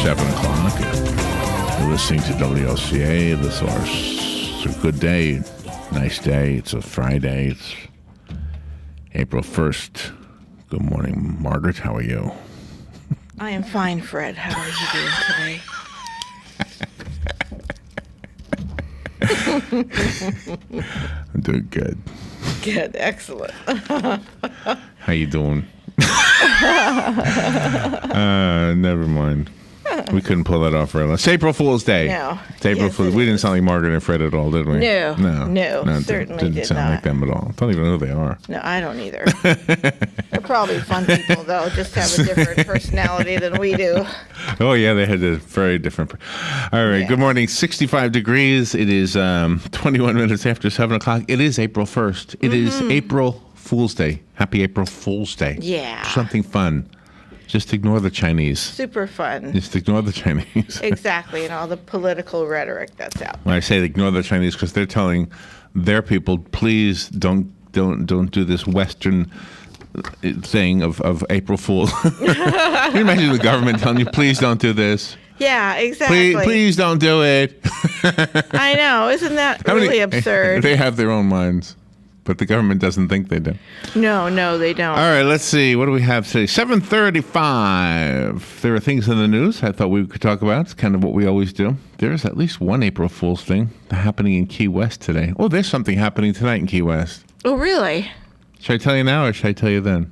7 o'clock. You're listening to WLCA, The Source. It's a good day, nice day. It's a Friday. It's April 1st. Good morning, Margaret. How are you? I am fine, Fred. How are you doing today? I'm doing good. Good. Excellent. How you doing? Never mind. We couldn't pull that off earlier. It's April Fool's Day. No. It's April Yes, Fool's. We didn't sound like Margaret and Fred at all, did we? No. No. Certainly didn't did sound not. like them at all. Don't even know who they are. No, I don't either. They're probably fun people, though. Just have a different personality than we do. Oh, yeah, they had a very different. All right, Yeah. Good morning. 65 degrees. It is 21 minutes after 7 o'clock. It is April 1st. It is April Fool's Day. Happy April Fool's Day. Yeah. Something fun. Just ignore the Chinese. Super fun. Just ignore the Chinese. Exactly, and all the political rhetoric that's out. When I say ignore the Chinese, because they're telling their people, please don't do this Western thing of April Fool. Can you imagine the government telling you, please don't do this? Yeah, exactly. Please don't do it. I know. Isn't that really absurd? They have their own minds, but the government doesn't think they do. No, they don't. All right, let's see. What do we have today? 7:35. There are things in the news I thought we could talk about. It's kind of what we always do. There's at least one April Fool's thing happening in Key West today. Oh, there's something happening tonight in Key West. Oh, really? Should I tell you now or should I tell you then?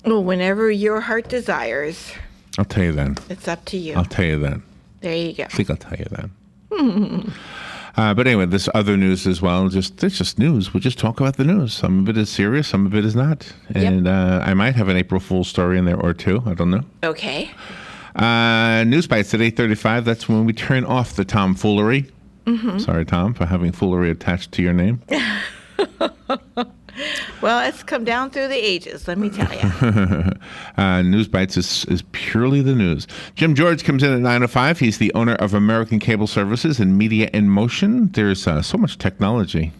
Well, whenever your heart desires, I'll tell you then. it's up to you. I'll tell you then. There you go. I think I'll tell you then. But anyway, there's other news as well. It's just news. We'll just talk about the news. Some of it is serious, some of it is not. And I might have an April Fool's story in there or two. I don't know. Okay. News bites at 8:35. That's when we turn off the tomfoolery. Sorry, Tom, for having foolery attached to your name. Well, it's come down through the ages, let me tell you. News Bites is purely the news. Jim George comes in at 9:05. He's the owner of American Cable Services and Media in Motion. There's so much technology.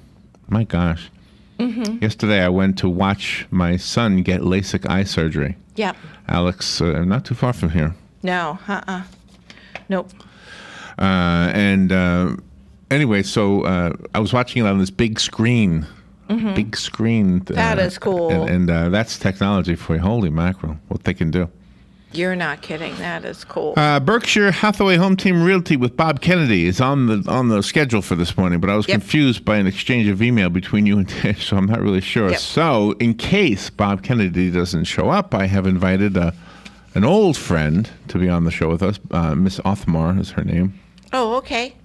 My gosh. Yesterday I went to watch my son get LASIK eye surgery. Yep. Alex, not too far from here. No, Nope. Anyway, so I was watching it on this big screen. Big screen. That is cool. And that's technology for you. Holy mackerel, what they can do. You're not kidding. That is cool. Berkshire Hathaway Home Team Realty with Bob Kennedy is on the schedule for this morning, but I was confused by an exchange of email between you and Tish, so I'm not really sure. Yep. So in case Bob Kennedy doesn't show up, I have invited an old friend to be on the show with us. Miss Othmar is her name. Oh, okay.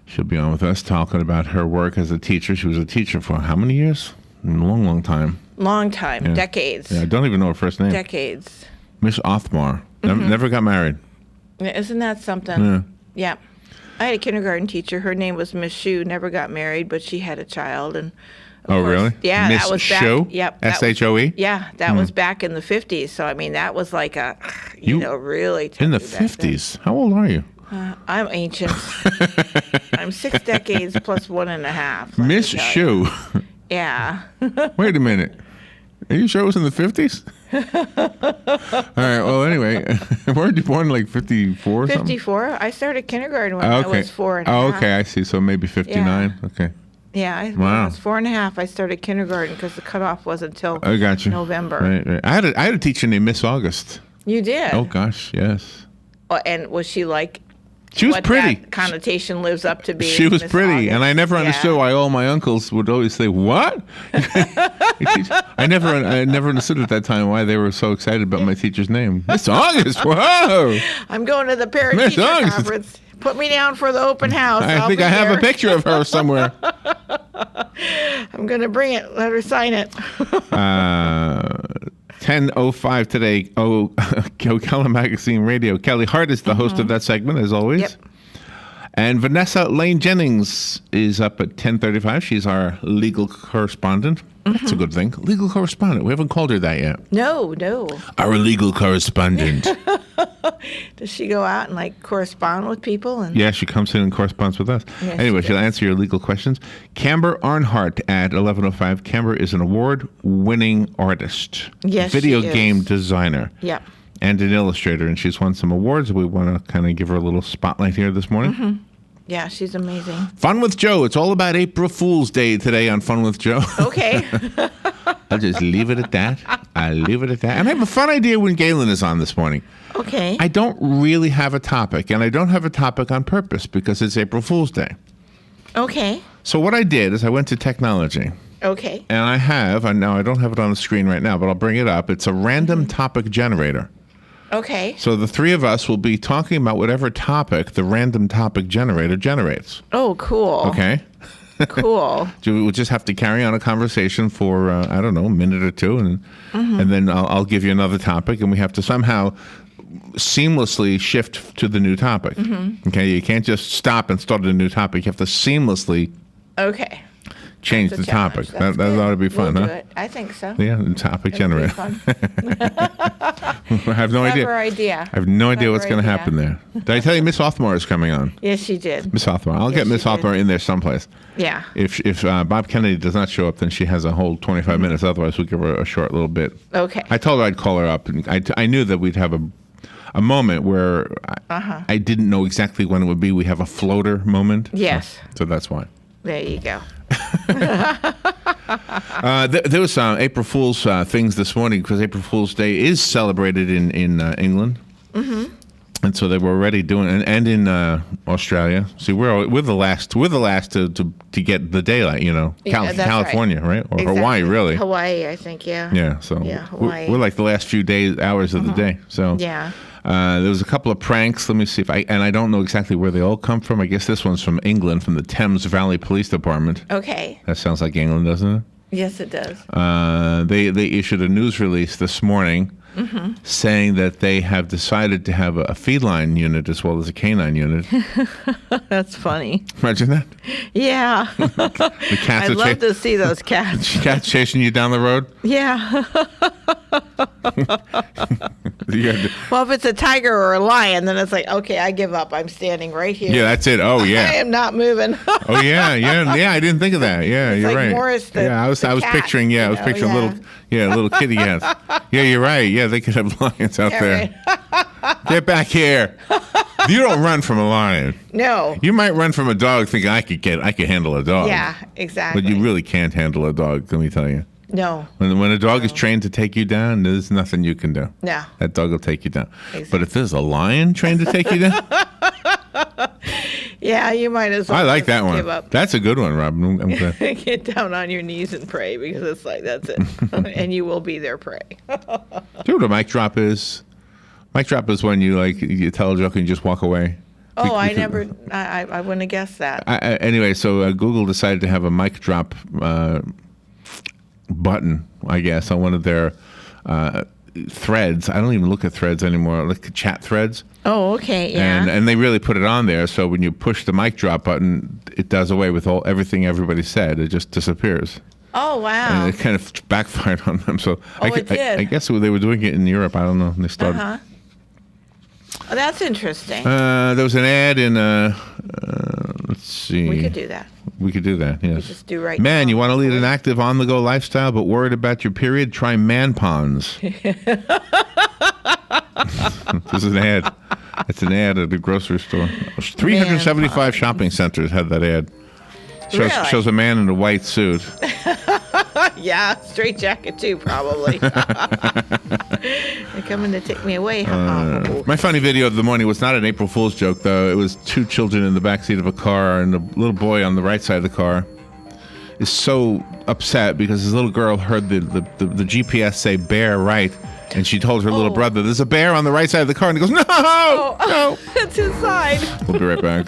She'll be on with us talking about her work as a teacher. She was a teacher for how many years? A long, long time. Long time. Yeah. Decades. Yeah, I don't even know her first name. Decades. Miss Othmar. Never got married. Isn't that something? Yeah. I had a kindergarten teacher. Her name was Miss Shue. Never got married, but she had a child. And of course, really? Yeah, Miss that was back. Shue? Yep. S-H-O-E? Yeah, that was back in the 50s. So, I mean, that was like a, really in the touchy back then. 50s? How old are you? I'm ancient. I'm 6 decades plus 1.5. Miss Shue. Yeah. Wait a minute. Are you sure it was in the 50s? All right. Well, anyway, weren't you born like 54 or something? 54. I started kindergarten when I was 4.5. Oh, okay. I see. So maybe 59. Yeah. Okay. Yeah. When Wow. I was 4.5, I started kindergarten because the cutoff was until I got you. November. Right. I had a teacher named Miss August. You did? Oh, gosh. Yes. And was she like She was what pretty. that connotation lives up to be? She was Miss pretty, August? and I never understood Yeah. why all my uncles would always say, "What?" I never understood at that time why they were so excited about my teacher's name, Miss August. Whoa! I'm going to the parent Miss teacher August. conference. Put me down for the open house. I I'll think be I have there. a picture of her somewhere. I'm going to bring it. Let her sign it. 10:05 today. Ocala Magazine Radio. Kelly Hart is the host of that segment, as always. Yep. And Vanessa Lane Jennings is up at 10:35. She's our legal correspondent. That's a good thing. Legal correspondent. We haven't called her that yet. No. Our legal correspondent. Does she go out and like correspond with people? And Yeah, she comes in and corresponds with us. Yeah, Anyway, she she'll does. answer your legal questions. Camber Arnhart at 11:05. Camber is an award-winning artist. Yes, Video she is. game designer. Yeah. and an illustrator, and she's won some awards. We want to kind of give her a little spotlight here this morning. Mm-hmm. Yeah, she's amazing. Fun with Joe. It's all about April Fool's Day today on Fun with Joe. Okay. I'll just leave it at that. And I have a fun idea when Galen is on this morning. Okay. I don't really have a topic, and I don't have a topic on purpose because it's April Fool's Day. Okay. So what I did is I went to technology. Okay. And now I don't have it on the screen right now, but I'll bring it up. It's a random topic generator. Okay. So the three of us will be talking about whatever topic the random topic generator generates. Oh, cool. Okay? Cool. We'll just have to carry on a conversation for, I don't know, a minute or two, and then I'll give you another topic, and we have to somehow seamlessly shift to the new topic. Okay? You can't just stop and start a new topic. You have to seamlessly Okay. change That's the a challenge. topic. That's That good. ought to be fun, We'll huh? do it. I think so. Yeah, the topic That'd be generator. fun. I have no idea. Clever idea. I have no idea what's Clever going to idea. happen there. Did I tell you Miss Othmore is coming on? Yes, she did. Miss Othmore. I'll get she Miss did. Othmore in there someplace. Yeah. If Bob Kennedy does not show up, then she has a whole 25 minutes. Otherwise, we'll give her a short little bit. Okay. I told her I'd call her up, and I knew that we'd have a moment where I didn't know exactly when it would be. We have a floater moment. Yes. So that's why. There you go. There was April Fool's things this morning because April Fool's Day is celebrated in England. Mm-hmm. And so they were already doing it, and in Australia. See, we're the last to get the daylight. Yeah, that's California, right? Or Exactly. Hawaii, really. Hawaii, I think. Yeah. Yeah. So Yeah, Hawaii. we're like the last few hours of the day. So Yeah. there was a couple of pranks. Let me see if I don't know exactly where they all come from. I guess this one's from England, from the Thames Valley Police Department. Okay. That sounds like England, doesn't it? Yes, it does. They issued a news release this morning saying that they have decided to have a feline unit as well as a canine unit. That's funny. Imagine that. Yeah. The cats I'd love to see those cats. cats chasing you down the road. Yeah. Yeah, Well, if it's a tiger or a lion, then it's like, okay, I give up. I'm standing right here. yeah, that's it. Oh I yeah. am not moving. Oh yeah. I didn't think of that. Yeah, you're like right. Morris the- yeah, I was the cat, picturing. Yeah, I was you know, picturing yeah. little kitty cats. Yeah, you're right. Yeah, they could have lions out Yeah, there. right. Get back here. You don't run from a lion. No. You might run from a dog thinking I could handle a dog. Yeah, exactly. But you really can't handle a dog, let me tell you. No. When a dog is trained to take you down, there's nothing you can do. No. That dog will take you down. Exactly. But if there's a lion trained to take you down, Yeah, you might as well. I like just that one. Give up. That's a good one, Rob. I'm glad. Get down on your knees and pray because it's like that's it, and you will be their prey. Do you know what a mic drop is? Mic drop is when you tell a joke and you just walk away. Oh, I wouldn't have guessed that. Anyway, so Google decided to have a mic drop button, I guess, on one of their threads. I don't even look at threads anymore, like chat threads. Oh, okay, yeah. And they really put it on there, so when you push the mic drop button, it does away with everything everybody said. It just disappears. Oh, wow. And it kind of backfired on them. So it did. I guess they were doing it in Europe. I don't know. They started. Uh-huh. Oh, that's interesting. There was an ad in. Let's see. We could do that. We could do that. Yes. just do right Man, now. you want to lead an active, on-the-go lifestyle, but worried about your period? Try Man Ponds. This is an ad. It's an ad at a grocery store. 375 shopping centers had that ad. Really? Shows a man in a white suit. Yeah, straight jacket too, probably. They're coming to take me away. My funny video of the morning was not an April Fool's joke, though. It was two children in the backseat of a car, and the little boy on the right side of the car is so upset because his little girl heard the GPS say bear right, and she told her little brother, there's a bear on the right side of the car, and he goes, no, no. It's his side. We'll be right back.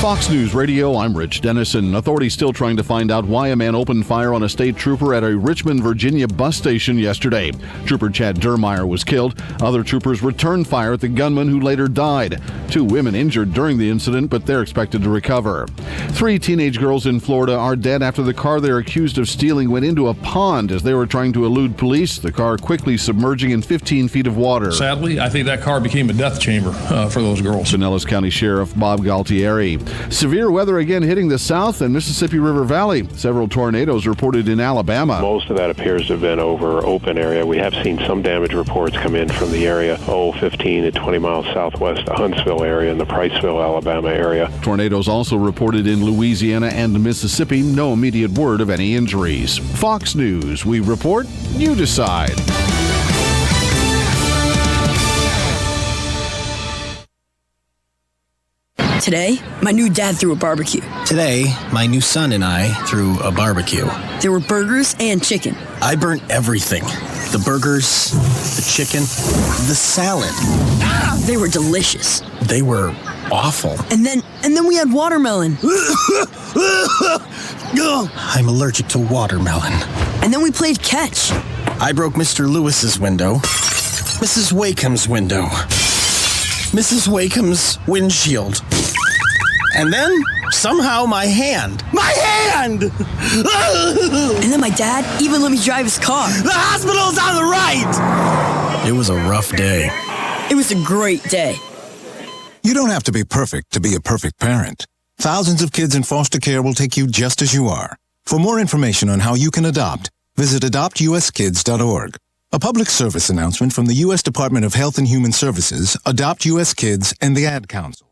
Fox News Radio, I'm Rich Dennison. Authorities still trying to find out why a man opened fire on a state trooper at a Richmond, Virginia bus station yesterday. Trooper Chad Durmeyer was killed. Other troopers returned fire at the gunman who later died. 2 women injured during the incident, but they're expected to recover. 3 teenage girls in Florida are dead after the car they're accused of stealing went into a pond as they were trying to elude police, the car quickly submerging in 15 feet of water. Sadly, I think that car became a death chamber for those girls. Pinellas County Sheriff Bob Galtieri. Severe weather again hitting the South and Mississippi River Valley. Several tornadoes reported in Alabama. Most of that appears to have been over open area. We have seen some damage reports come in from the area, 15 to 20 miles southwest of Huntsville area and the Priceville, Alabama area. Tornadoes also reported in Louisiana and Mississippi. No immediate word of any injuries. Fox News, we report, you decide. Today, my new dad threw a barbecue. Today, my new son and I threw a barbecue. There were burgers and chicken. I burnt everything. The burgers, the chicken, the salad. They were delicious. They were awful. And then we had watermelon. I'm allergic to watermelon. And then we played catch. I broke Mr. Lewis's window, Mrs. Wakeham's window, Mrs. Wakeham's windshield. And then, somehow, my hand. My hand! And then my dad even let me drive his car. The hospital's on the right! It was a rough day. It was a great day. You don't have to be perfect to be a perfect parent. Thousands of kids in foster care will take you just as you are. For more information on how you can adopt, visit adoptuskids.org. A public service announcement from the U.S. Department of Health and Human Services, Adopt U.S. Kids, and the Ad Council.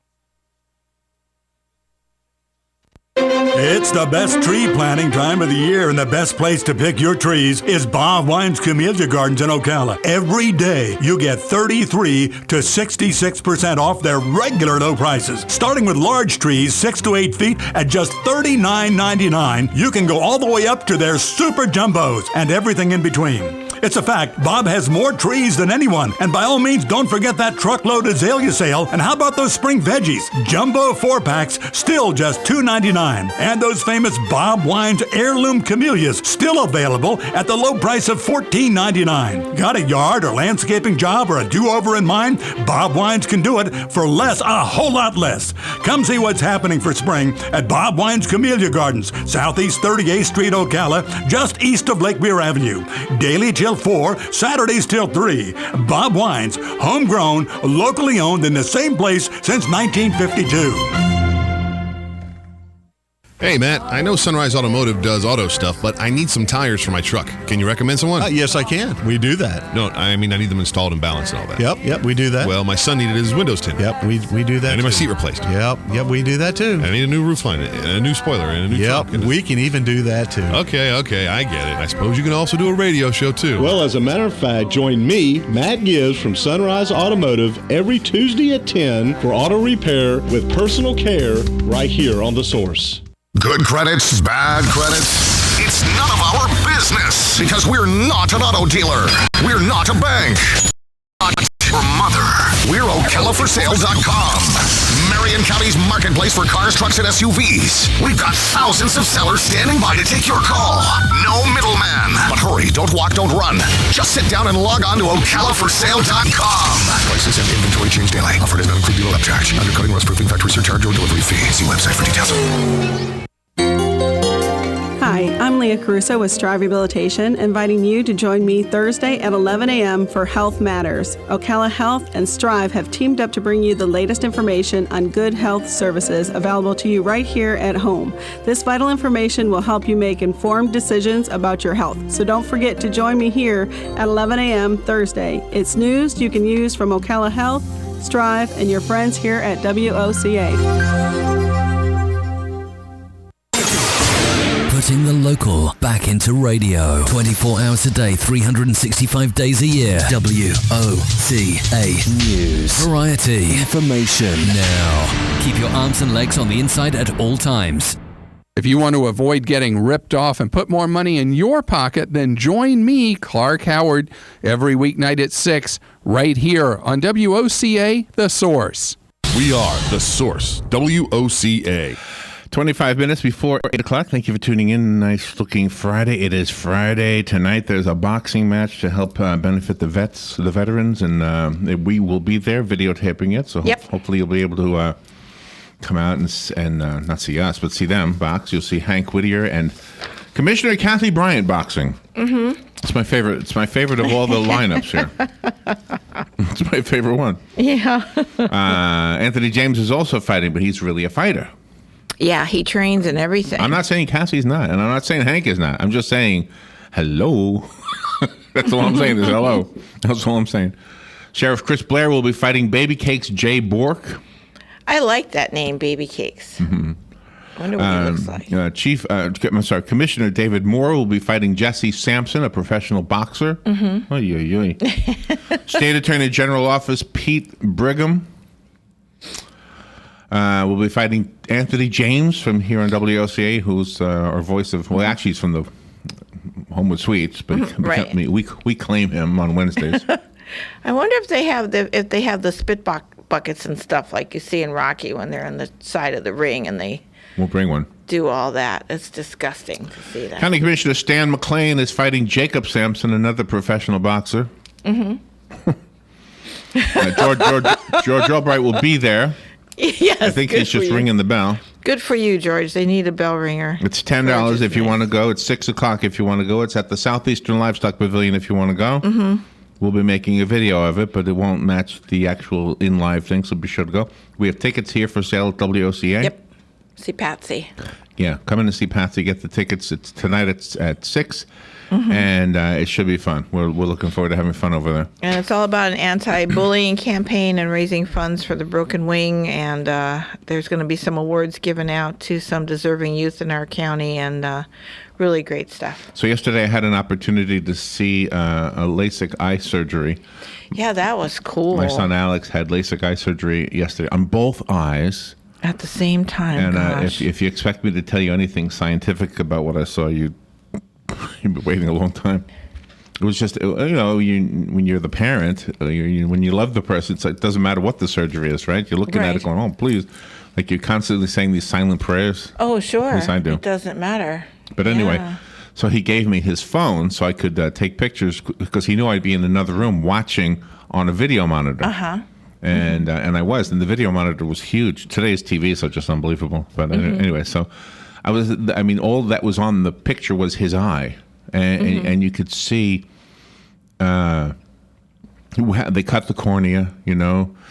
It's the best tree planting time of the year, and the best place to pick your trees is Bob Wine's Camellia Gardens in Ocala. Every day, you get 33 to 66% off their regular low prices. Starting with large trees, 6 to 8 feet, at just $39.99, you can go all the way up to their super jumbos and everything in between. It's a fact, Bob has more trees than anyone. And by all means, don't forget that truckload azalea sale. And how about those spring veggies? Jumbo 4-packs, still just $2.99. And those famous Bob Wine's heirloom camellias, still available at the low price of $14.99. Got a yard or landscaping job or a do-over in mind? Bob Wine's can do it for less, a whole lot less. Come see what's happening for spring at Bob Wine's Camellia Gardens, Southeast 38th Street, Ocala, just east of Lake Weir Avenue. Daily till 4, Saturdays till 3. Bob Wine's, homegrown, locally owned in the same place since 1952. Hey, Matt, I know Sunrise Automotive does auto stuff, but I need some tires for my truck. Can you recommend someone? Yes, I can. We do that. No, I mean, I need them installed and balanced and all that. Yep, we do that. Well, my son needed his windows tinted. Yep, we do that. I need my too. seat replaced. Yep, we do that too. I need a new roof line, and a new spoiler, and a new truck. Yep, we can even do that too. Okay, I get it. I suppose you can also do a radio show too. Well, as a matter of fact, join me, Matt Gibbs from Sunrise Automotive, every Tuesday at 10 for auto repair with personal care right here on The Source. Good credits, bad credits. It's none of our business because we're not an auto dealer. We're not a bank. Not your mother. We're OcalaForSale.com. Marion County's marketplace for cars, trucks, and SUVs. We've got thousands of sellers standing by to take your call. No middleman. But hurry, don't walk, don't run. Just sit down and log on to OcalaForSale.com. Prices and inventory change daily. Offer does not include dealer upcharge. Undercutting, rust-proofing, factory surcharge, or delivery fee. See website for details. Hi, I'm Leah Caruso with Strive Rehabilitation, inviting you to join me Thursday at 11 a.m. for Health Matters. Ocala Health and Strive have teamed up to bring you the latest information on good health services available to you right here at home. This vital information will help you make informed decisions about your health. So don't forget to join me here at 11 a.m. Thursday. It's news you can use from Ocala Health, Strive, and your friends here at WOCA. Putting the local back into radio. 24 hours a day, 365 days a year. WOCA News. Variety. Information. Now. Keep your arms and legs on the inside at all times. If you want to avoid getting ripped off and put more money in your pocket, then join me, Clark Howard, every weeknight at 6, right here on WOCA, The Source. We are The Source, WOCA. 25 minutes before 8 o'clock. Thank you for tuning in. Nice looking Friday. It is Friday. Tonight there's a boxing match to help benefit the veterans, and we will be there videotaping it. So hopefully you'll be able to come out and not see us, but see them box. You'll see Hank Whittier and Commissioner Kathy Bryant boxing. Mm-hmm. It's my favorite. It's my favorite of all the lineups here. It's my favorite one. Yeah. Anthony James is also fighting, but he's really a fighter. Yeah, he trains and everything. I'm not saying Cassie's not, and I'm not saying Hank is not. I'm just saying hello. That's all I'm saying is hello. That's all I'm saying. Sheriff Chris Blair will be fighting Baby Cakes Jay Bork. I like that name, Baby Cakes. Mm-hmm. I wonder what he looks like. Commissioner David Moore will be fighting Jesse Sampson, a professional boxer. Mm-hmm. Oy, oy, oy. State Attorney General Office Pete Brigham will be fighting Anthony James from here on WOCA, who's our voice of, well, actually he's from the Homewood Suites, but Right. we claim him on Wednesdays. I wonder if they have the spit buckets and stuff like you see in Rocky when they're on the side of the ring and they We'll bring one. do all that. It's disgusting to see that. County Commissioner Stan McLean is fighting Jacob Sampson, another professional boxer. Mm-hmm. George Albright will be there. Yes, I think good he's just for you. ringing the bell. Good for you, George. They need a bell ringer. It's $10 if you want to go. It's 6 o'clock if you want to go. It's at the Southeastern Livestock Pavilion if you want to go. Mm-hmm. We'll be making a video of it, but it won't match the actual in-live thing, so be sure to go. We have tickets here for sale at WOCA. Yep. See Patsy. Yeah, come in to see Patsy. Get the tickets. It's tonight. It's at 6, Mhm. and it should be fun. We're looking forward to having fun over there. And it's all about an anti-bullying campaign and raising funds for the Broken Wing. And there's going to be some awards given out to some deserving youth in our county, and really great stuff. So yesterday I had an opportunity to see a LASIK eye surgery. Yeah, that was cool. My son Alex had LASIK eye surgery yesterday on both eyes. At the same time, And gosh. if you expect me to tell you anything scientific about what I saw, you'd be waiting a long time. It was just, when you're the parent, when you love the person, it doesn't matter what the surgery is, right? You're looking at Right. it going, oh, please. Like you're constantly saying these silent prayers. Oh, sure. Yes, I do. It doesn't matter. But anyway, Yeah. so he gave me his phone so I could take pictures because he knew I'd be in another room watching on a video monitor. Uh-huh. And I was, and the video monitor was huge. Today's TV is just unbelievable. But Mhm. anyway, so all that was on the picture was his eye, and you could see. They cut the cornea,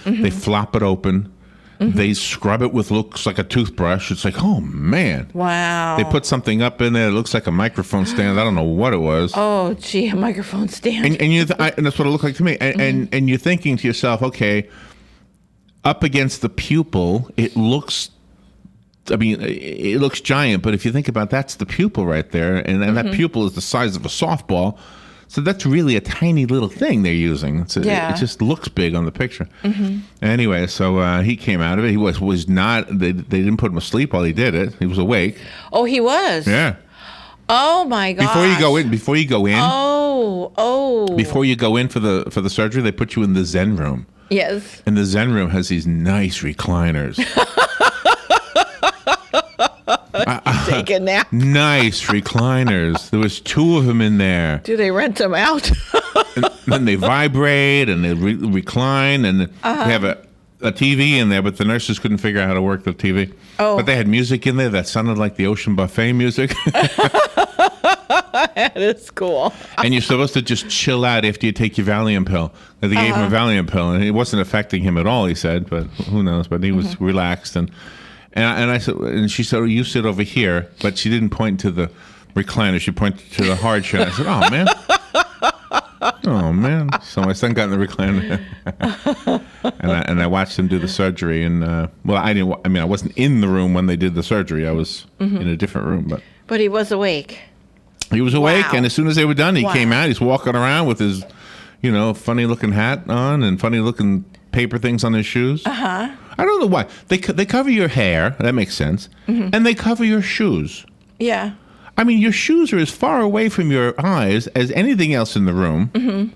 they flop it open, they scrub it with looks like a toothbrush. It's like, oh man. Wow. They put something up in there that looks like a microphone stand. I don't know what it was. Oh, gee, a microphone stand. And that's what it looked like to me. And you're thinking to yourself, okay, up against the pupil, it looks giant, but if you think about that's the pupil right there, and that pupil is the size of a softball. So that's really a tiny little thing they're using. It just looks big on the picture. Mm-hmm. Anyway, so he came out of it. He was not. They didn't put him asleep while he did it. He was awake. Oh, he was? Yeah. Oh, my gosh. Before you go in. Oh. Before you go in for the surgery, they put you in the Zen room. Yes. And the Zen room has these nice recliners. Take a nap. Nice recliners. There was 2 of them in there. Do they rent them out? And then they vibrate and they recline, and they have a TV in there, but the nurses couldn't figure out how to work the TV. Oh. But they had music in there that sounded like the Ocean Buffet music. That is cool. And you're supposed to just chill out after you take your Valium pill. They gave him a Valium pill, and it wasn't affecting him at all, he said, but who knows. But he was relaxed. And I said, and she said, oh, you sit over here, but she didn't point to the recliner. She pointed to the hard chair. I said, oh, man. Oh, man. So my son got in the recliner. and I watched him do the surgery. And, I wasn't in the room when they did the surgery. I was in a different room. But he was awake. He was awake, Wow. and as soon as they were done, he Wow. came out. He's walking around with his, funny-looking hat on and funny-looking paper things on his shoes. Uh-huh. I don't know why. They cover your hair. That makes sense. Mhm. And they cover your shoes. Yeah. I mean, your shoes are as far away from your eyes as anything else in the room, Mm-hmm.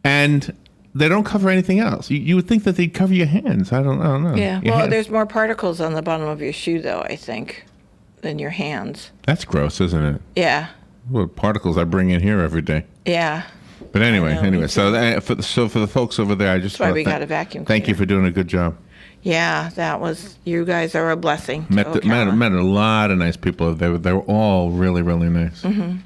and they don't cover anything else. You would think that they'd cover your hands. I don't know. Yeah. Your Well, hands. there's more particles on the bottom of your shoe, though, I think, than your hands. That's gross, isn't it? Yeah. What particles I bring in here every day. Yeah. But anyway, I know, me so for the folks over there, I just That's why wanna we got a vacuum Thank you cleaner. for doing a good job. Yeah, you guys are a blessing. to Met Ocala. a lot of nice people. They were all really, really nice. Mhm.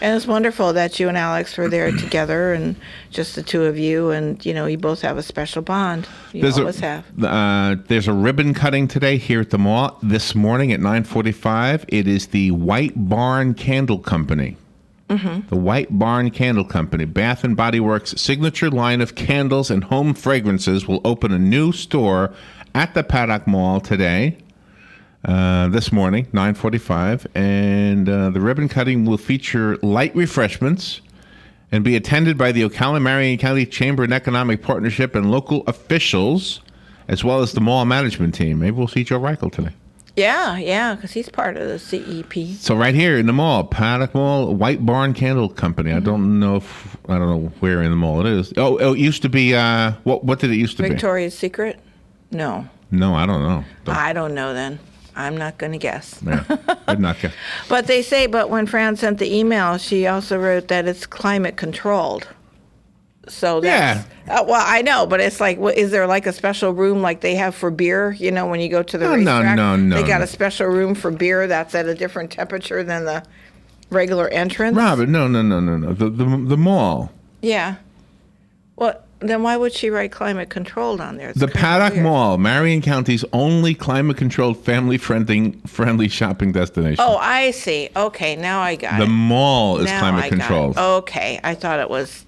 And it's wonderful that you and Alex were there together, and just the two of you, and you both have a special bond. You always have. There's a ribbon cutting today here at the mall this morning at 9:45. It is the White Barn Candle Company. Mm-hmm. The White Barn Candle Company, Bath & Body Works' signature line of candles and home fragrances, will open a new store at the Paddock Mall today. This morning, 9:45, and the ribbon cutting will feature light refreshments and be attended by the Ocala Marion County Chamber and Economic Partnership and local officials, as well as the mall management team. Maybe we'll see Joe Reichel today. Yeah, because he's part of the CEP. So right here in the mall, Paddock Mall, White Barn Candle Company. Mm-hmm. I don't know where in the mall it is. Oh, it used to be. What did it used to Victoria's Secret? No. No, I don't know. I don't know then. I'm not going to guess. Yeah, I'd not guess. But they say, when Fran sent the email, she also wrote that it's climate controlled. So that's, well, I know, but it's like, is there like a special room like they have for beer? When you go to the racetrack, no. They got a special room for beer that's at a different temperature than the regular entrance. Robert, no. The mall. Yeah. Well, then why would she write climate controlled on there? It's the Paddock Mall, Marion County's only climate-controlled, family-friendly shopping destination. Oh, I see. Okay, now I got it. The mall is now climate-controlled. Okay, I thought it was,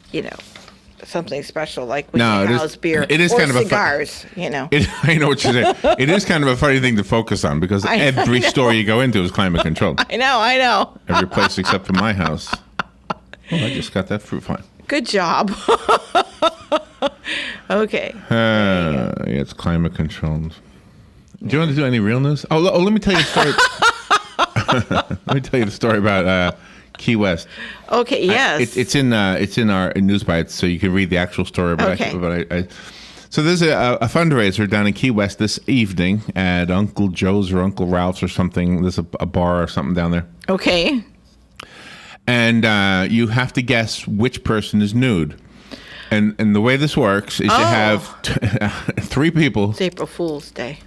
something special like we house beer it is or kind of cigars, I know what you're saying. It is kind of a funny thing to focus on because every store you go into is climate-controlled. I know. Every place except for my house. Oh, I just got that fruit fly. Good job. Okay. Yeah, it's climate controlled. Do you want to do any real news? Oh, let me tell you a story. Let me tell you the story about Key West. Okay. Yes. It's in our news bites, so you can read the actual story. But okay. So there's a fundraiser down in Key West this evening at Uncle Joe's or Uncle Ralph's or something. There's a bar or something down there. Okay. And you have to guess which person is nude. And the way this works is you have three people. It's April Fool's Day.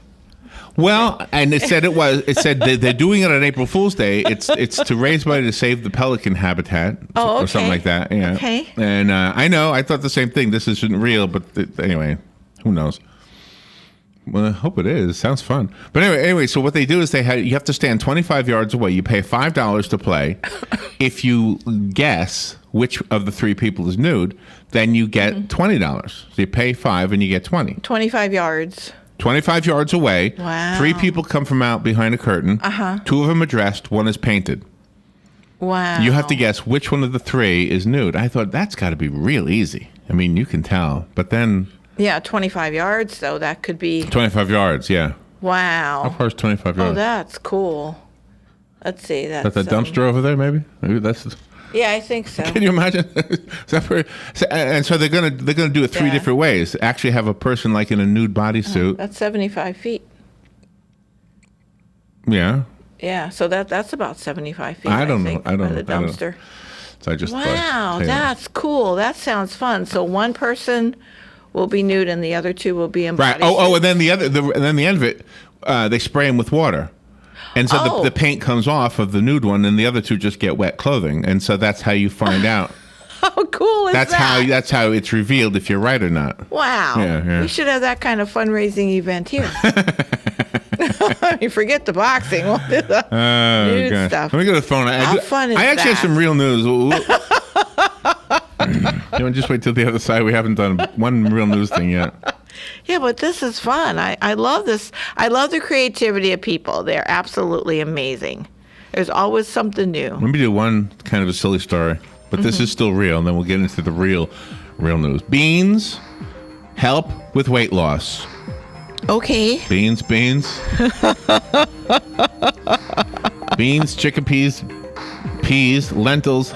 Well, and it said they're doing it on April Fool's Day. It's to raise money to save the pelican habitat or something like that. Yeah. Okay. And I thought the same thing. This isn't real, but anyway, who knows? Well, I hope it is. Sounds fun. But anyway, so what they do is you have to stand 25 yards away. You pay $5 to play. If you guess which of the three people is nude, then you get $20. So you pay $5 and you get 20. 25 yards. 25 yards away. Wow. Three people come from out behind a curtain. Uh-huh. Two of them are dressed. One is painted. Wow. You have to guess which one of the three is nude. I thought that's got to be real easy. I mean, you can tell. But then... Yeah, 25 yards, though. That could be... 25 yards, yeah. Wow. How far is 25 yards? Oh, that's cool. Let's see. That's the dumpster over there, maybe? Maybe that's... Yeah, I think so. Can you imagine? And so they're gonna do it three different ways. Actually have a person like in a nude bodysuit. That's 75 feet. Yeah. Yeah, so that's about 75 feet, I don't know. The dumpster. So I just Wow, that's cool. That sounds fun. So one person will be nude and the other two will be in bodysuits. Right. Oh, and then the end of it, they spray them with water. And so the paint comes off of the nude one, and the other two just get wet clothing, and so that's how you find out. How cool is that? That's how it's revealed if you're right or not. Wow. Yeah. We should have that kind of fundraising event here. Forget the boxing. We'll do the nude stuff. Let me go to the phone. How fun is I actually have some real news. You want to just wait till the other side? We haven't done one real news thing yet. Yeah, but this is fun. I love this. I love the creativity of people. They're absolutely amazing. There's always something new. Let me do one kind of a silly story, but this is still real, and then we'll get into the real news. Beans help with weight loss. Okay. Beans. Beans, chickpeas, peas, lentils,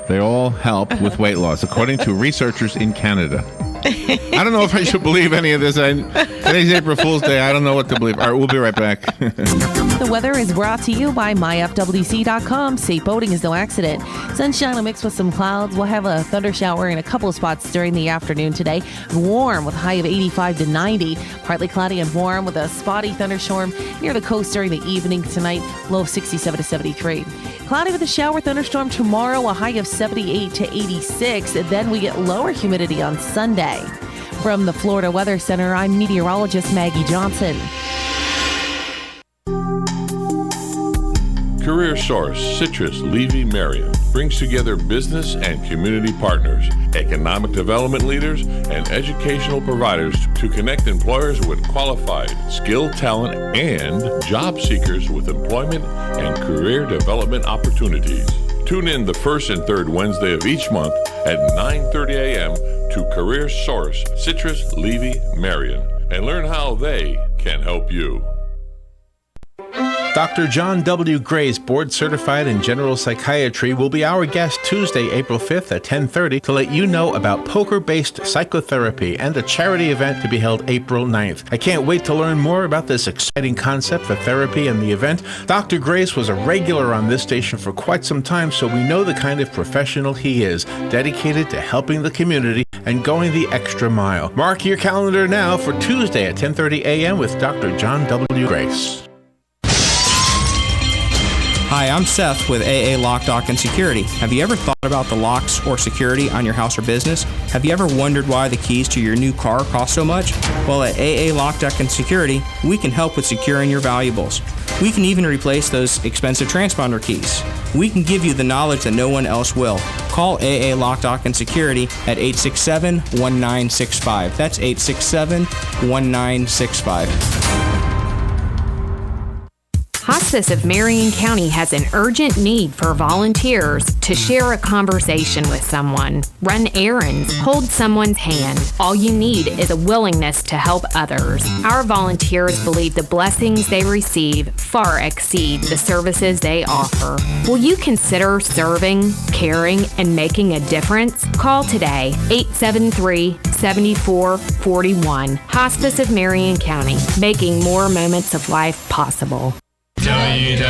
they all help with weight loss, according to researchers in Canada. I don't know if I should believe any of this. Today's April Fool's Day. I don't know what to believe. All right, we'll be right back. The weather is brought to you by myfwc.com. Safe boating is no accident. Sunshine will mix with some clouds. We'll have a thunder shower in a couple of spots during the afternoon today. Warm with a high of 85 to 90. Partly cloudy and warm with a spotty thunderstorm near the coast during the evening tonight. Low of 67 to 73. Cloudy with a shower thunderstorm tomorrow, a high of 78 to 86. Then we get lower humidity on Sunday. From the Florida Weather Center, I'm meteorologist Maggie Johnson. Career Source Citrus Levy Marion brings together business and community partners, economic development leaders, and educational providers to connect employers with qualified, skilled talent and job seekers with employment and career development opportunities. Tune in the first and third Wednesday of each month at 9:30 a.m. to Career Source Citrus Levy Marion and learn how they can help you. Dr. John W. Grace, board certified in general psychiatry, will be our guest Tuesday, April 5th at 10:30 to let you know about poker-based psychotherapy and a charity event to be held April 9th. I can't wait to learn more about this exciting concept for therapy and the event. Dr. Grace was a regular on this station for quite some time, so we know the kind of professional he is, dedicated to helping the community and going the extra mile. Mark your calendar now for Tuesday at 10:30 a.m. with Dr. John W. Grace. Hi, I'm Seth with AA Lock, Dock, and Security. Have you ever thought about the locks or security on your house or business? Have you ever wondered why the keys to your new car cost so much? Well, at AA Lock, Dock, and Security, we can help with securing your valuables. We can even replace those expensive transponder keys. We can give you the knowledge that no one else will. Call AA Lock, Dock, and Security at 867-1965. That's 867-1965. Hospice of Marion County has an urgent need for volunteers to share a conversation with someone, run errands, hold someone's hand. All you need is a willingness to help others. Our volunteers believe the blessings they receive far exceed the services they offer. Will you consider serving, caring, and making a difference? Call today, 873-7441. Hospice of Marion County, making more moments of life possible. WWWOCA,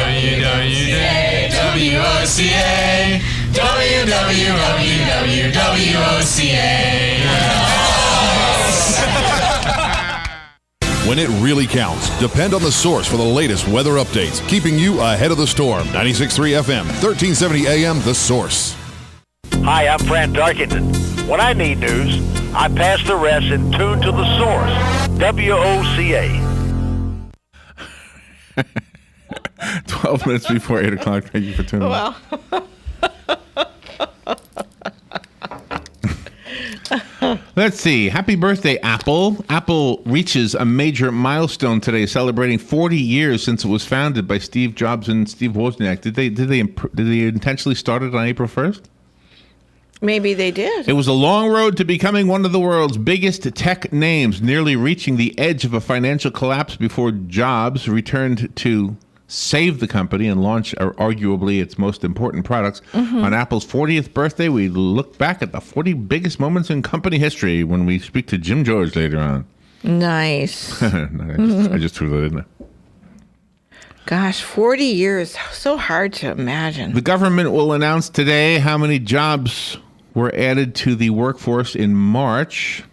WWWOCA. When it really counts, depend on the source for the latest weather updates, keeping you ahead of the storm. 96.3 FM, 1370 AM, The Source. Hi, I'm Fran Darkington. When I need news, I pass the rest and tune to the source. WOCA. 12 minutes before 8 o'clock. Thank you for tuning in. Well. Let's see. Happy birthday, Apple. Apple reaches a major milestone today, celebrating 40 years since it was founded by Steve Jobs and Steve Wozniak. Did they intentionally start it on April 1st? Maybe they did. It was a long road to becoming one of the world's biggest tech names, nearly reaching the edge of a financial collapse before Jobs returned to save the company and launch arguably its most important products. On Apple's 40th birthday, we look back at the 40 biggest moments in company history when we speak to Jim George later on. Nice. I just threw that in there. Gosh, 40 years. So hard to imagine. The government will announce today how many jobs were added to the workforce in March.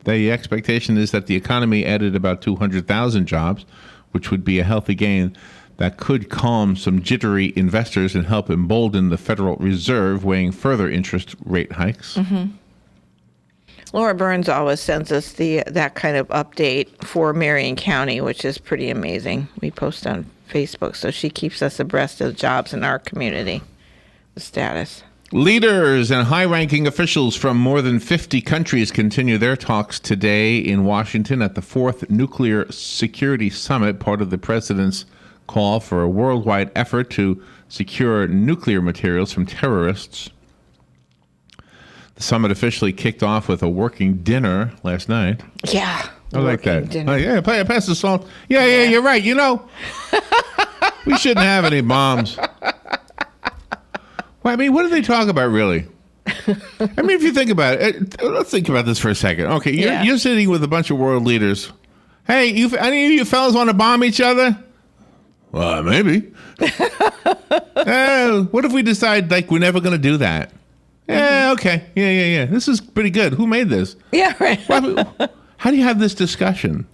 The expectation is that the economy added about 200,000 jobs, which would be a healthy gain that could calm some jittery investors and help embolden the Federal Reserve, weighing further interest rate hikes. Laura Burns always sends us that kind of update for Marion County, which is pretty amazing. We post on Facebook, so she keeps us abreast of jobs in our community, the status. Leaders and high-ranking officials from more than 50 countries continue their talks today in Washington at the 4th Nuclear Security Summit, part of the president's call for a worldwide effort to secure nuclear materials from terrorists. The summit officially kicked off with a working dinner last night. Yeah. I like that. Dinner. Oh, yeah, pass the salt. Yeah, you're right. You know, we shouldn't have any bombs. Well, I mean, what do they talk about, really? I mean, if you think about it, let's think about this for a second. Okay, you're sitting with a bunch of world leaders. Hey, any of you fellas want to bomb each other? Well, maybe. What if we decide, like, we're never going to do that? Yeah, okay. Yeah. This is pretty good. Who made this? Yeah, right. How do you have this discussion?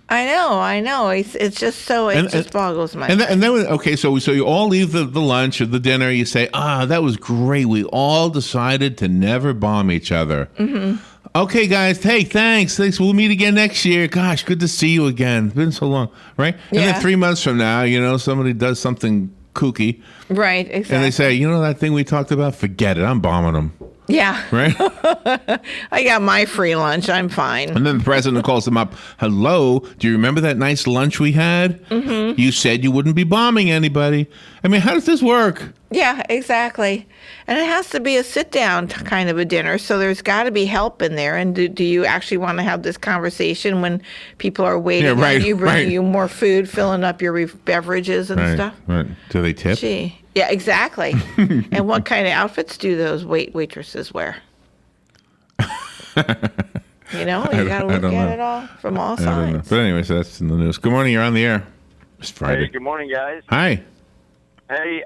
I know. It's just so, it just boggles my mind. And then, okay, so you all leave the lunch or the dinner. You say, that was great. We all decided to never bomb each other. Mm-hmm. Okay, guys. Hey, thanks. We'll meet again next year. Gosh, good to see you again. It's been so long, right? And then 3 months from now, somebody does something kooky. Right, exactly. And they say, that thing we talked about? Forget it. I'm bombing them. Yeah. Right? I got my free lunch. I'm fine. And then the president calls them up. Hello, do you remember that nice lunch we had? Mm-hmm. You said you wouldn't be bombing anybody. I mean, how does this work? Yeah, exactly. And it has to be a sit-down kind of a dinner, so there's got to be help in there. And do you actually want to have this conversation when people are waiting on you, bringing you more food, filling up your beverages and stuff? Right. Do they tip? Gee. Yeah, exactly. And what kind of outfits do those waitresses wear? You got to look at it all from all sides. But anyways, that's in the news. Good morning. You're on the air. It's Friday. Hey, good morning, guys. Hi. Hey,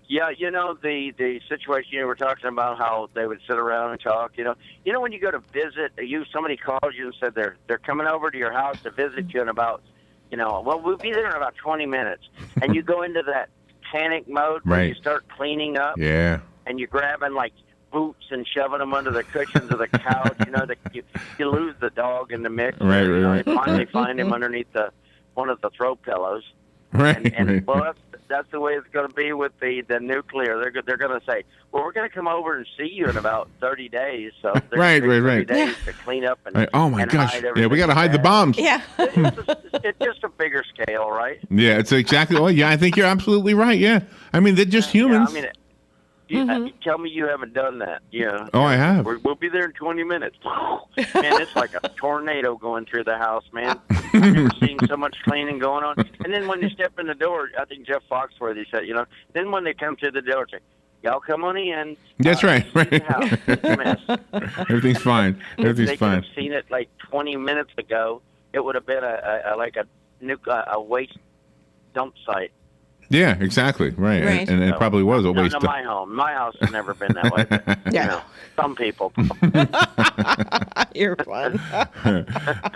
yeah, the situation you were talking about, how they would sit around and talk. When you go to visit, somebody calls you and said they're coming over to your house to visit you in about, we'll be there in about 20 minutes, and you go into that panic mode where you start cleaning up. Yeah. And you're grabbing like boots and shoving them under the cushions of the couch. You lose the dog in the mix. Right. You finally find him underneath one of the throw pillows. Right. And well, that's the way it's going to be with the nuclear. They're going to say, well, we're going to come over and see you in about 30 days. So right. 30 days to clean up and oh my and gosh! hide Yeah, we got to hide the bombs. Yeah. It's just a bigger scale, right? Yeah, it's exactly. Oh, yeah, I think you're absolutely right. Yeah, I mean they're just humans. Yeah, you tell me you haven't done that. Yeah. Oh, I have. We'll be there in 20 minutes. Man, it's like a tornado going through the house, man. I've never seen so much cleaning going on. And then when you step in the door, I think Jeff Foxworthy said, then when they come through the door, say, y'all come on in. That's right. It's a mess. Everything's fine. Everything's they fine. could have seen it like 20 minutes ago. It would have been a waste dump site. Yeah, exactly. Right. And it probably was a waste. Not my home. My house has never been that way. Yeah. Some people. You're fun.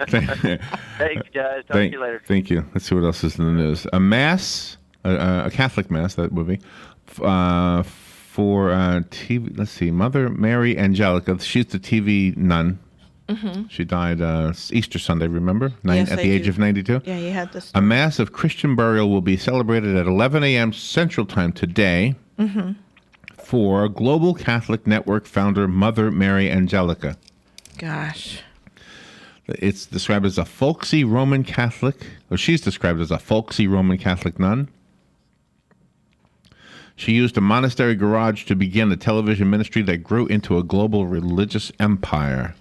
Thanks, guys. Talk to you later. Thank you. Let's see what else is in the news. A mass, a Catholic mass, that would be, for TV. Let's see, Mother Mary Angelica. She's the TV nun. Mm-hmm. She died Easter Sunday, remember? Yes, at the age of 92. Yeah, you had this. A mass of Christian burial will be celebrated at 11 a.m. Central Time today for Global Catholic Network founder Mother Mary Angelica. Gosh. It's described as a folksy Roman Catholic, or she's described as a folksy Roman Catholic nun. She used a monastery garage to begin a television ministry that grew into a global religious empire.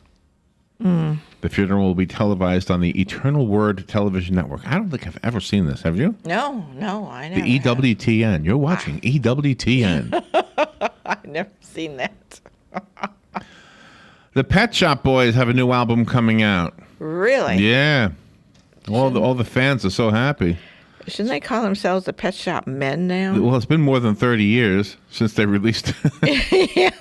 The funeral will be televised on the Eternal Word television network. I don't think I've ever seen this. Have you? No, I never. The EWTN. You're watching EWTN. I've never seen that. The Pet Shop Boys have a new album coming out. Really? Yeah. All the fans are so happy. Shouldn't they call themselves the Pet Shop Men now? Well, it's been more than 30 years since they released it.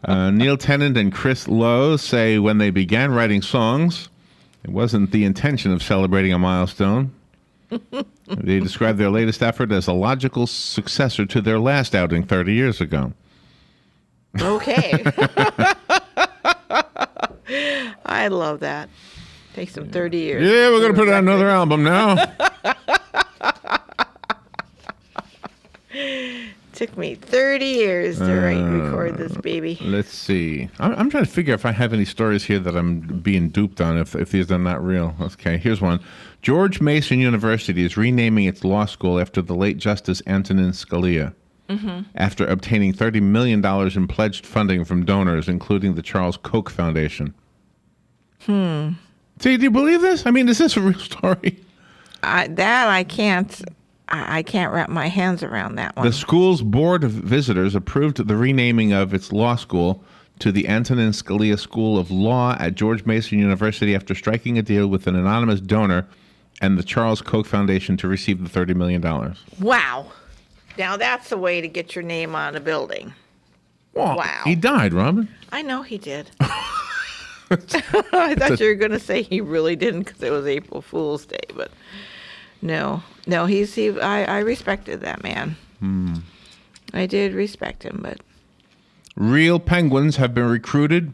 Neil Tennant and Chris Lowe say when they began writing songs, it wasn't the intention of celebrating a milestone. They described their latest effort as a logical successor to their last outing 30 years ago. Okay. I love that. Takes them 30 years. Yeah, we're going to put out another album now. Took me 30 years to record this baby. Let's see. I'm trying to figure if I have any stories here that I'm being duped on, if these are not real. Okay, here's one. George Mason University is renaming its law school after the late Justice Antonin Scalia. After obtaining $30 million in pledged funding from donors, including the Charles Koch Foundation. See, do you believe this? I mean, is this a real story? I can't wrap my hands around that one. The school's board of visitors approved the renaming of its law school to the Antonin Scalia School of Law at George Mason University after striking a deal with an anonymous donor and the Charles Koch Foundation to receive the $30 million. Wow. Now that's the way to get your name on a building. Well, wow. He died, Robin. I know he did. I thought you were going to say he really didn't because it was April Fool's Day, but no. I respected that man. I did respect him, but real penguins have been recruited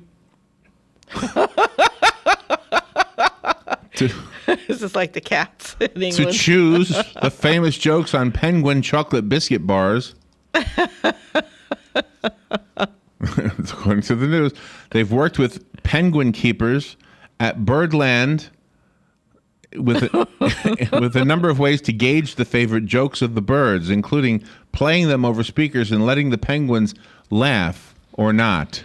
this is like the cats in England. to choose the famous jokes on penguin chocolate biscuit bars. According to the news, they've worked with penguin keepers at Birdland with a number of ways to gauge the favorite jokes of the birds, including playing them over speakers and letting the penguins laugh or not.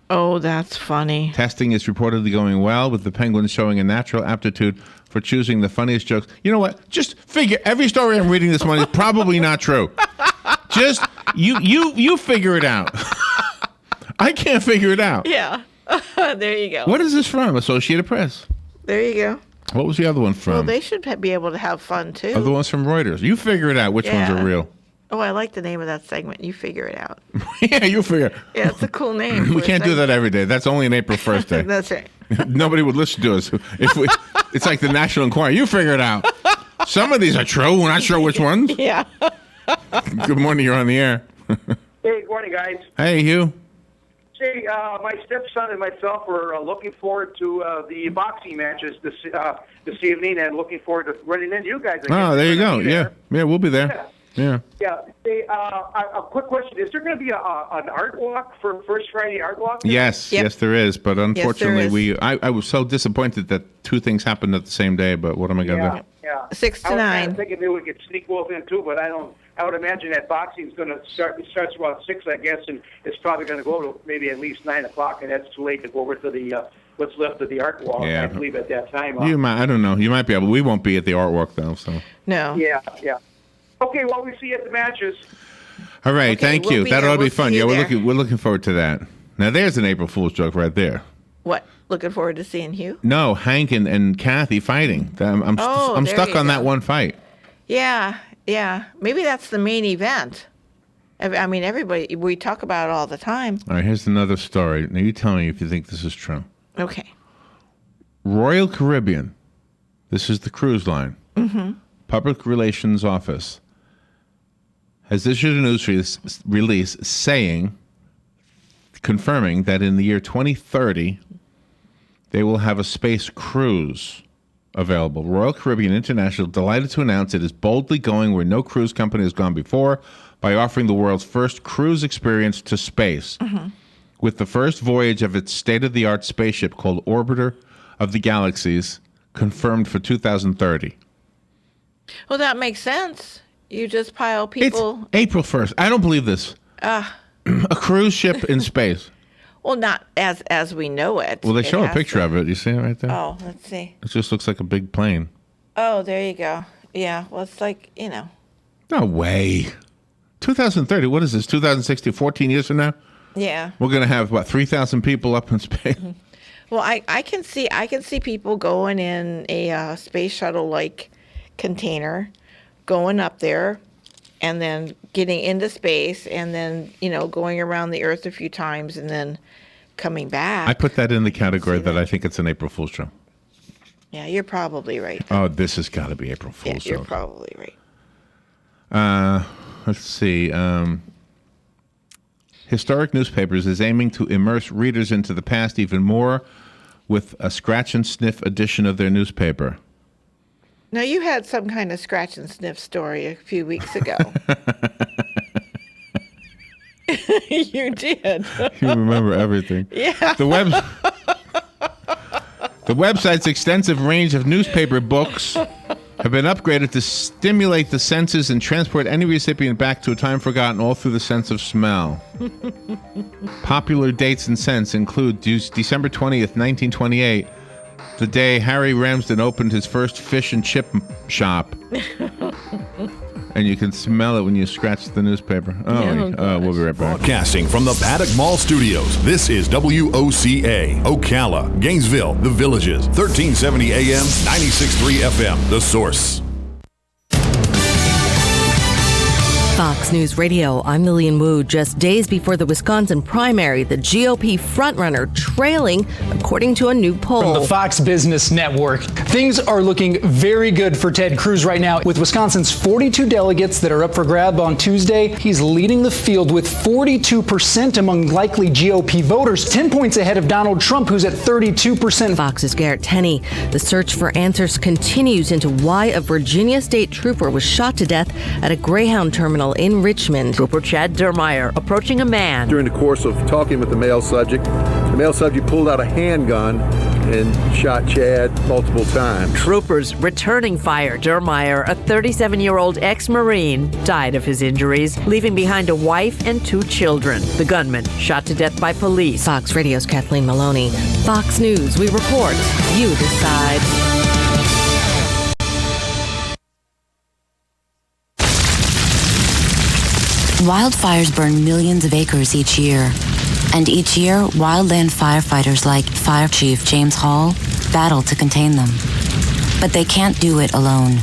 Oh, that's funny. Testing is reportedly going well, with the penguins showing a natural aptitude for choosing the funniest jokes. You know what? Just figure every story I'm reading this morning is probably not true. Just you figure it out. I can't figure it out. Yeah. There you go. What is this from? Associated Press. There you go. What was the other one from? Well, they should be able to have fun, too. Other one's from Reuters. You figure it out which ones are real. Oh, I like the name of that segment. You figure it out. Yeah, you figure it. Yeah, it's a cool name. We can't do that every day. That's only an April 1st day. That's right. Nobody would listen to us. It's like the National Enquirer. You figure it out. Some of these are true. We're not sure which ones. Yeah. Good morning. You're on the air. Hey, good morning, guys. Hey, Hugh. Say, my stepson and myself were looking forward to the boxing matches this evening, and looking forward to running into you guys. Oh, there you go. Yeah, we'll be there. Yeah. Yeah. Hey, a quick question: is there going to be an art walk for First Friday Art Walk? Yes, yes, there is. But unfortunately, I was so disappointed that two things happened at the same day. But what am I going to do? Yeah. 6 to 9. I was thinking maybe we could sneak both in too, but I would imagine that boxing's going to start. It starts around 6, I guess, and it's probably going to go to maybe at least 9 o'clock, and that's too late to go over to the what's left of the art walk. Yeah. I believe at that time. You might. I don't know. You might be able. We won't be at the artwork though. So. No. Yeah. Okay. Well, we see you at the matches. All right. Thank you. That ought to be fun. Yeah, there. we're looking forward to that. Now, there's an April Fool's joke right there. What? Looking forward to seeing Hugh? No, Hank and Kathy fighting. I'm stuck on that one fight. Yeah. Maybe that's the main event. I mean, everybody, we talk about it all the time. All right, here's another story. Now, you tell me if you think this is true. Okay. Royal Caribbean, this is the cruise line, Public Relations Office, has issued a news release confirming that in the year 2030, they will have a space cruise available. Royal Caribbean International delighted to announce it is boldly going where no cruise company has gone before by offering the world's first cruise experience to space. With the first voyage of its state-of-the-art spaceship called Orbiter of the Galaxies confirmed for 2030. Well, that makes sense. You just pile people. It's April 1st. I don't believe this. A cruise ship in space. Well, not as we know it. Well, they show a picture of it. You see it right there? Oh, let's see. It just looks like a big plane. Oh, there you go. Yeah, well, it's like, No way. 2030, what is this, 2060, 14 years from now? Yeah. We're going to have, 3,000 people up in space? Well, I can see people going in a space shuttle-like container, going up there, and then getting into space, and then, going around the Earth a few times, and then coming back. I put that in the category that I think it's an April Fool's show. Yeah, you're probably right. Oh, this has got to be April Fool's You're show. probably right. Let's see. Historic Newspapers is aiming to immerse readers into the past even more with a scratch and sniff edition of their newspaper. Now, you had some kind of scratch and sniff story a few weeks ago. You did. You remember everything. Yeah. The website's extensive range of newspaper books have been upgraded to stimulate the senses and transport any recipient back to a time forgotten, all through the sense of smell. Popular dates and scents include December 20th, 1928, the day Harry Ramsden opened his first fish and chip shop. And you can smell it when you scratch the newspaper. We'll be right back. Broadcasting from the Paddock Mall Studios, this is WOCA, Ocala, Gainesville, The Villages, 1370 AM, 96.3 FM, The Source. Fox News Radio, I'm Lillian Wu. Just days before the Wisconsin primary, the GOP frontrunner trailing, according to a new poll. From the Fox Business Network, things are looking very good for Ted Cruz right now. With Wisconsin's 42 delegates that are up for grab on Tuesday, he's leading the field with 42% among likely GOP voters, 10 points ahead of Donald Trump, who's at 32%. Fox's Garrett Tenney. The search for answers continues into why a Virginia state trooper was shot to death at a Greyhound terminal in Richmond. Trooper Chad Dermeyer approaching a man. During the course of talking with the male subject pulled out a handgun and shot Chad multiple times. Troopers returning fire. Dermeyer, a 37-year-old ex-Marine, died of his injuries, leaving behind a wife and 2 children. The gunman shot to death by police. Fox Radio's Kathleen Maloney. Fox News, we report, you decide. Wildfires burn millions of acres each year. And each year, wildland firefighters like Fire Chief James Hall battle to contain them. But they can't do it alone.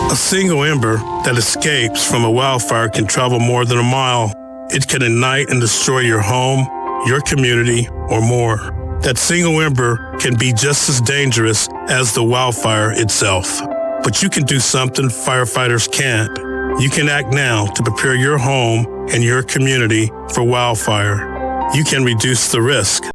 A single ember that escapes from a wildfire can travel more than a mile. It can ignite and destroy your home, your community, or more. That single ember can be just as dangerous as the wildfire itself. But you can do something firefighters can't. You can act now to prepare your home and your community for wildfire. You can reduce the risk.